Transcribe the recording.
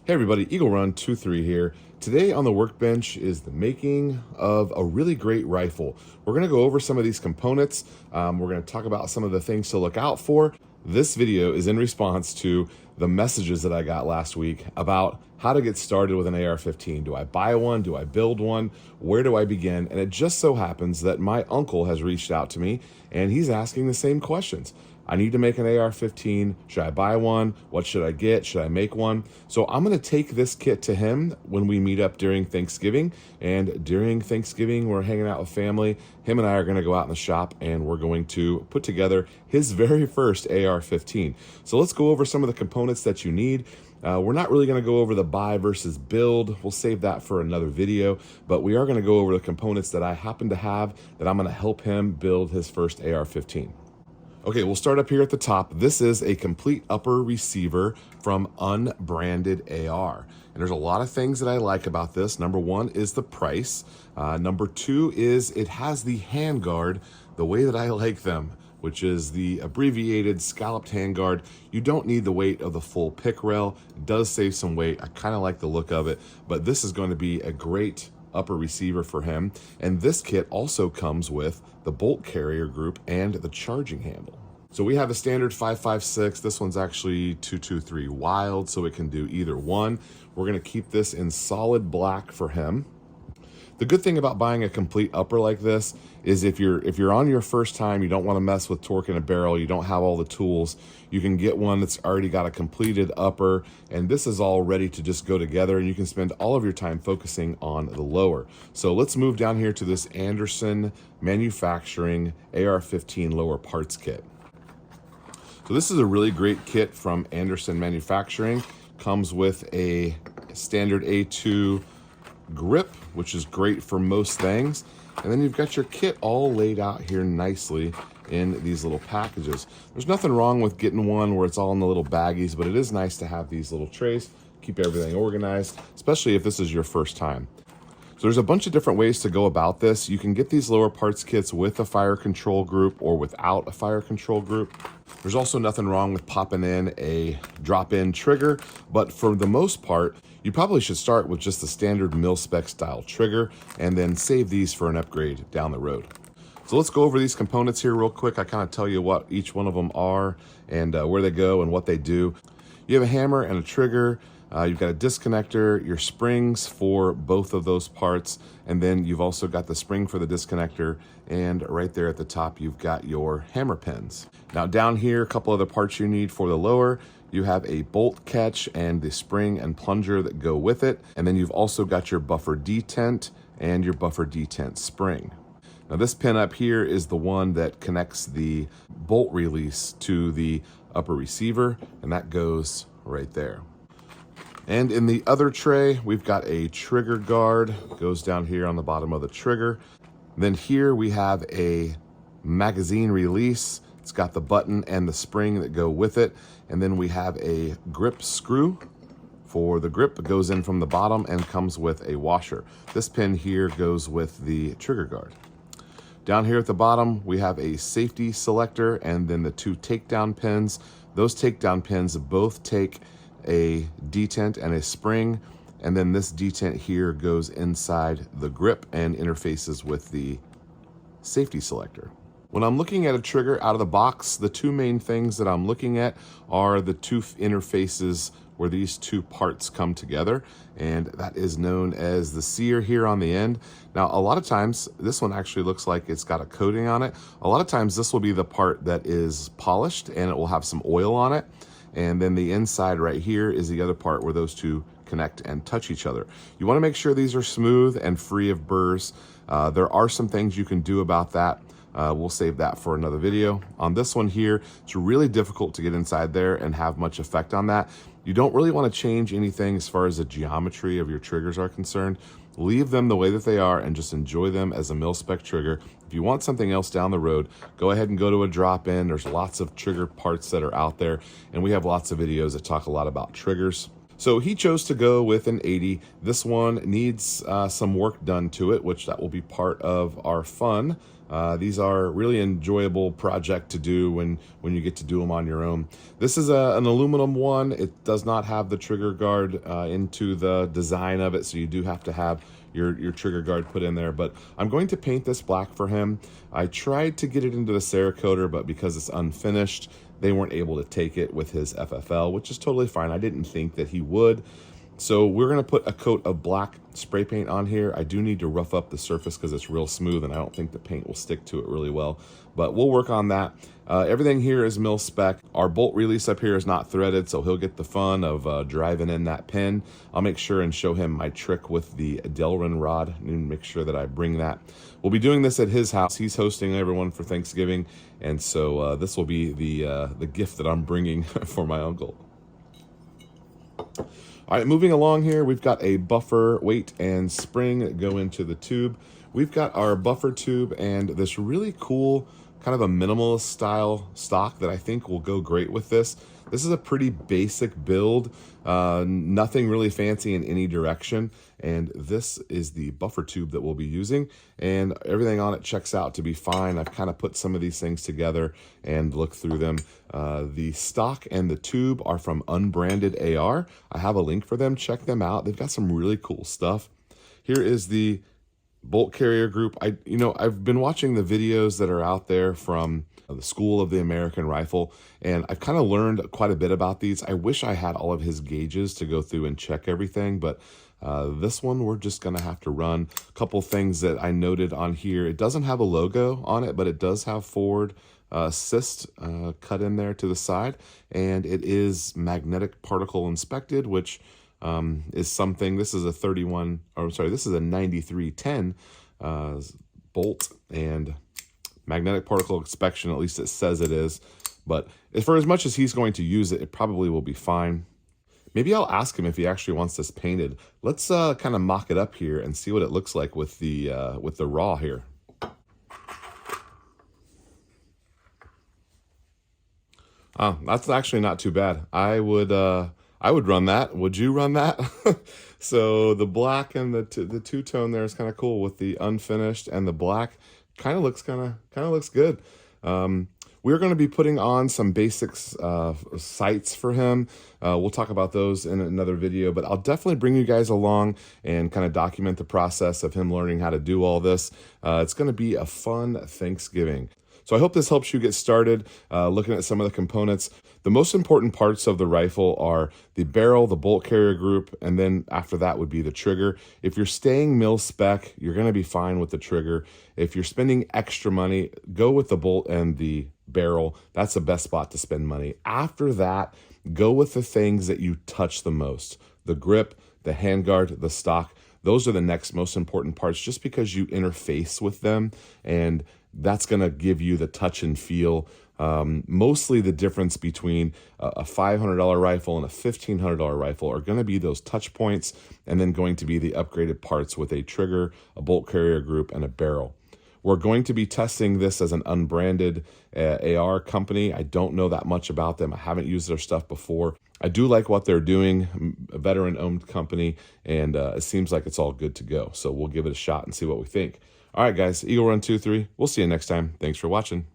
Hey everybody, Eagle Run 23 here. Today on the workbench is the making of a really great rifle. We're going to go over some of these components. We're going to talk about some of the things to look out for. This video is in response to the messages that I got last week about how to get started with an AR-15. Do I buy one? Do I build one? Where do I begin? And it just so happens that my uncle has reached out to me and he's asking the same questions. I need to make an AR-15. Should I buy one? What should I get? Should I make one? So I'm going to take this kit to him when we meet up during Thanksgiving. And during Thanksgiving, we're hanging out with family. Him and I are going to go out in the shop and we're going to put together his very first AR-15. So let's go over some of the components that you need. We're not really going to go over the buy versus build. We'll save that for another video, but we are going to go over the components that I happen to have that I'm going to help him build his first AR-15. Okay, we'll start up here at the top. This is a complete upper receiver from Unbranded AR. And there's a lot of things that I like about this. Number one is the price. Number two is it has the handguard the way that I like them, which is the abbreviated scalloped handguard. You don't need the weight of the full pick rail. It does save some weight. I kind of like the look of it, but this is going to be a great upper receiver for him. And this kit also comes with the bolt carrier group and the charging handle. So we have a standard 5.56. This one's actually 223 wild, so it can do either one. We're gonna keep this in solid black for him. The good thing about buying a complete upper like this is if you're on your first time, you don't want to mess with torquing a barrel, you don't have all the tools, you can get one that's already got a completed upper, and this is all ready to just go together, and you can spend all of your time focusing on the lower. So let's move down here to this Anderson Manufacturing AR-15 lower parts kit. So this is a really great kit from Anderson Manufacturing. Comes with a standard A2 grip, which is great for most things. And then you've got your kit all laid out here nicely in these little packages. There's nothing wrong with getting one where it's all in the little baggies, but it is nice to have these little trays, keep everything organized, especially if this is your first time. So there's a bunch of different ways to go about this. You can get these lower parts kits with a fire control group or without a fire control group. There's also nothing wrong with popping in a drop-in trigger, but for the most part, you probably should start with just the standard mil-spec style trigger and then save these for an upgrade down the road. So let's go over these components here real quick. I kind of tell you what each one of them are and where they go and what they do. You have a hammer and a trigger. You've got a disconnector, your springs for both of those parts, and then you've also got the spring for the disconnector, and right there at the top you've got your hammer pins. Now down here, a couple other parts you need for the lower. You have a bolt catch and the spring and plunger that go with it, and then you've also got your buffer detent and your buffer detent spring. Now this pin up here is the one that connects the bolt release to the upper receiver, and that goes right there. And in the other tray, we've got a trigger guard, goes down here on the bottom of the trigger. Then here we have a magazine release. It's got the button and the spring that go with it. And then we have a grip screw for the grip. It goes in from the bottom and comes with a washer. This pin here goes with the trigger guard. Down here at the bottom, we have a safety selector and then the two takedown pins. Those takedown pins both take a detent and a spring, and then this detent here goes inside the grip and interfaces with the safety selector. When I'm looking at a trigger out of the box, the two main things that I'm looking at are the two interfaces where these two parts come together, and that is known as the sear here on the end. Now, a lot of times, this one actually looks like it's got a coating on it. A lot of times this will be the part that is polished and it will have some oil on it. And then the inside right here is the other part where those two connect and touch each other. You want to make sure these are smooth and free of burrs. There are some things you can do about that. We'll save that for another video. On this one here, it's really difficult to get inside there and have much effect on that. You don't really want to change anything as far as the geometry of your triggers are concerned. Leave them the way that they are and just enjoy them as a mil-spec trigger. If you want something else down the road, go ahead and go to a drop-in. There's lots of trigger parts that are out there, and we have lots of videos that talk a lot about triggers. So he chose to go with an 80. This one needs some work done to it, which that will be part of our fun These are really enjoyable project to do when you get to do them on your own. This is an aluminum one. It does not have the trigger guard into the design of it, so you do have to have your trigger guard put in there. But I'm going to paint this black for him. I tried to get it into the Cerakoter, but because it's unfinished, they weren't able to take it with his FFL, which is totally fine. I didn't think that he would. So we're going to put a coat of black spray paint on here. I do need to rough up the surface because it's real smooth and I don't think the paint will stick to it really well, but we'll work on that. Everything here is mil spec. Our bolt release up here is not threaded, so he'll get the fun of driving in that pin. I'll make sure and show him my trick with the Delrin rod and make sure that I bring that. We'll be doing this at his house. He's hosting everyone for Thanksgiving, and so this will be the gift that I'm bringing for my uncle. All right, moving along here, we've got a buffer weight and spring go into the tube. We've got our buffer tube and this really cool kind of a minimalist style stock that I think will go great with this. This is a pretty basic build, nothing really fancy in any direction. And this is the buffer tube that we'll be using, and everything on it checks out to be fine. I've kind of put some of these things together and looked through them. The stock and the tube are from Unbranded AR. I have a link for them. Check them out. They've got some really cool stuff. Here is the bolt carrier group. I've been watching the videos that are out there from the School of the American Rifle, and I've kind of learned quite a bit about these. I wish I had all of his gauges to go through and check everything, but this one we're just gonna have to run. A couple things that I noted on here: it doesn't have a logo on it, but it does have Forward Assist cut in there to the side, and it is magnetic particle inspected, which is something. This is a 9310 bolt, and magnetic particle inspection, at least it says it is. But for as much as he's going to use it, it probably will be fine. Maybe I'll ask him if he actually wants this painted. Let's kind of mock it up here and see what it looks like with the raw here. That's actually not too bad. I would run that. Would you run that? So the black and the two-tone there is kind of cool with the unfinished, and the black kind of looks good. We're going to be putting on some basics sights for him. We'll talk about those in another video, but I'll definitely bring you guys along and kind of document the process of him learning how to do all this. It's going to be a fun Thanksgiving. So I hope this helps you get started looking at some of the components. The most important parts of the rifle are the barrel, the bolt carrier group, and then after that would be the trigger. If you're staying mil spec, you're going to be fine with the trigger. If you're spending extra money, go with the bolt and the barrel. That's the best spot to spend money. After that, go with the things that you touch the most: the grip, the handguard, the stock. Those are the next most important parts, just because you interface with them, and that's going to give you the touch and feel. Mostly the difference between a $500 rifle and a $1,500 rifle are going to be those touch points, and then going to be the upgraded parts with a trigger, a bolt carrier group, and a barrel. We're going to be testing this as an unbranded AR company. I don't know that much about them. I haven't used their stuff before. I do like what they're doing, a veteran-owned company, and it seems like it's all good to go. So we'll give it a shot and see what we think. All right, guys, Eagle Run 23. We'll see you next time. Thanks for watching.